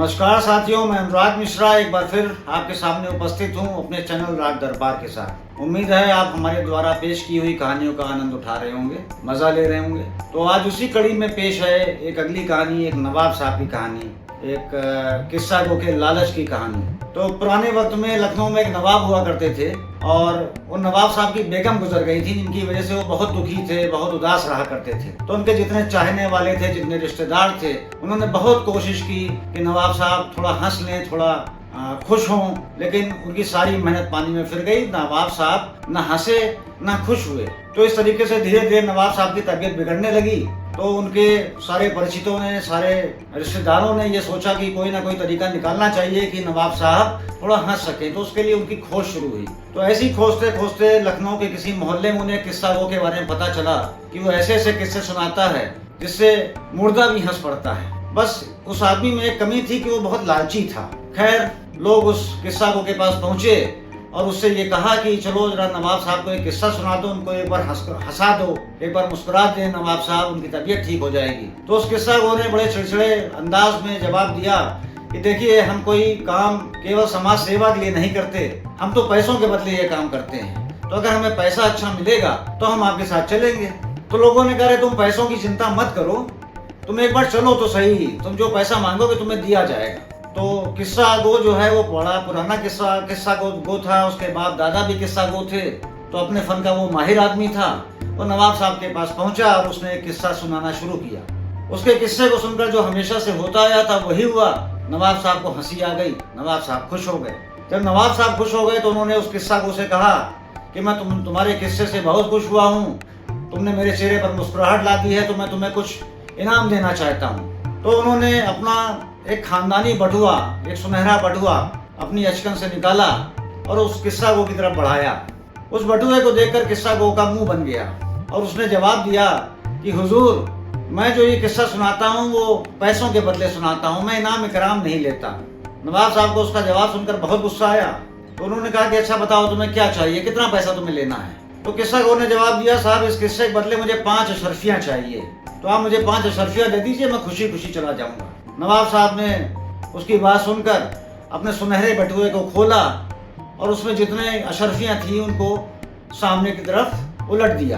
नमस्कार साथियों, मैं अनुराग मिश्रा एक बार फिर आपके सामने उपस्थित हूं अपने चैनल राग दरबार के साथ। उम्मीद है आप हमारे द्वारा पेश की हुई कहानियों का आनंद उठा रहे होंगे, मजा ले रहे होंगे। तो आज उसी कड़ी में पेश है एक अगली कहानी, एक नवाब साहब की कहानी, एक किस्सा गो के लालच की कहानी। तो पुराने वक्त में लखनऊ में एक नवाब हुआ करते थे और उन नवाब साहब की बेगम गुजर गई थी, जिनकी वजह से वो बहुत दुखी थे, बहुत उदास रहा करते थे। तो उनके जितने चाहने वाले थे, जितने रिश्तेदार थे, उन्होंने बहुत कोशिश की कि नवाब साहब थोड़ा हंस लें, थोड़ा खुश हों, लेकिन उनकी सारी मेहनत पानी में फिर गई। नवाब साहब न हंसे न खुश हुए। तो इस तरीके से धीरे धीरे नवाब साहब की तबीयत बिगड़ने लगी। तो उनके सारे परिचितों ने, सारे रिश्तेदारों ने ये सोचा कि कोई ना कोई तरीका निकालना चाहिए कि नवाब साहब थोड़ा हंस सके। तो उसके लिए उनकी खोज शुरू हुई। तो ऐसी खोजते खोजते लखनऊ के किसी मोहल्ले में उन्हें किस्सा गो के बारे में पता चला कि वो ऐसे ऐसे किस्से सुनाता है जिससे मुर्दा भी हंस पड़ता है। बस उस आदमी में एक कमी थी कि वो बहुत लालची था। खैर, लोग उस किस्सा गो के पास पहुंचे और उससे ये कहा कि चलो जरा नवाब साहब को एक किस्सा सुना दो, उनको एक बार हंसा दो, एक बार मुस्कुरा दें नवाब साहब, उनकी तबीयत ठीक हो जाएगी। तो उस किस्सा गो ने बड़े चिड़चिड़े अंदाज में जवाब दिया कि देखिए, हम कोई काम केवल समाज सेवा के लिए नहीं करते, हम तो पैसों के बदले ये काम करते हैं। तो अगर हमें पैसा अच्छा मिलेगा तो हम आपके साथ चलेंगे। तो लोगों ने कहा, तुम पैसों की चिंता मत करो, तुम एक बार चलो तो सही, तुम जो पैसा मांगोगे तुम्हें दिया जाएगा। तो किस्सा गो जो है वो बड़ा पुराना किस्सा गो था। उसके बाद दादा भी किस्सा गो थे। तो अपने फन का वो माहिर आदमी था। वो नवाब साहब के पास पहुंचा और उसने एक किस्सा सुनाना शुरू किया। उसके किस्से को सुनकर जो हमेशा से होता आया था वही हुआ। नवाब साहब को हंसी आ गई, नवाब साहब खुश हो गए। जब नवाब साहब खुश हो गए तो उन्होंने उस किस्सा गो से कहा कि मैं तुम्हारे किस्से से बहुत खुश हुआ हूँ, तुमने मेरे चेहरे पर मुस्कुराहट ला दी है, तो मैं तुम्हें कुछ इनाम देना चाहता हूँ। तो उन्होंने अपना एक खानदानी बटुआ, एक सुनहरा बटुआ अपनी अचकन से निकाला और उस किस्सा गो की तरफ बढ़ाया। उस बटुए को देखकर किस्सा गो का मुंह बन गया और उसने जवाब दिया कि हुजूर, मैं जो ये किस्सा सुनाता हूँ वो पैसों के बदले सुनाता हूँ, मैं इनाम इकराम नहीं लेता। नवाब साहब को उसका जवाब सुनकर बहुत गुस्सा आया। तो उन्होंने कहा कि अच्छा बताओ तुम्हें क्या चाहिए, कितना पैसा तुम्हें लेना है। तो किस्सा गो ने जवाब दिया, साहब इस किस्से के बदले मुझे 5 अशरफियाँ चाहिए, तो आप मुझे 5 अशरफियाँ दे दीजिए, मैं खुशी खुशी चला जाऊंगा। नवाब साहब ने उसकी बात सुनकर अपने सुनहरे बटुए को खोला और उसमें जितने अशरफियाँ थी उनको सामने की तरफ उलट दिया।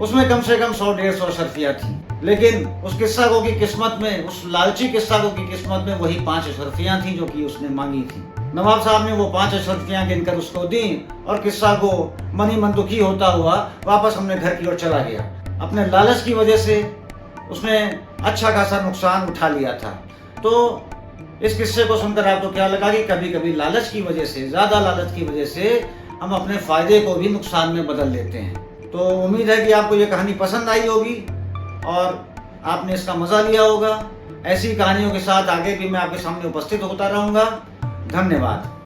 उसमें कम से कम 100-150 अशरफियाँ थी, लेकिन उस किस्सा गो की किस्मत में, उस लालची किस्सा गो की किस्मत में वही 5 अशरफियाँ थी जो कि उसने मांगी थी। नवाब साहब ने वो 5 अशरफियाँ गिनकर उसको दी और किस्सा गो मन ही मन दुखी होता हुआ वापस अपने घर की ओर चला गया। अपने लालच की वजह से उसने अच्छा खासा नुकसान उठा लिया था। तो इस किस्से को सुनकर आपको क्या लगा कि कभी कभी लालच की वजह से, ज्यादा लालच की वजह से हम अपने फायदे को भी नुकसान में बदल लेते हैं। तो उम्मीद है कि आपको ये कहानी पसंद आई होगी और आपने इसका मजा लिया होगा। ऐसी कहानियों के साथ आगे भी मैं आपके सामने उपस्थित होता रहूंगा। धन्यवाद।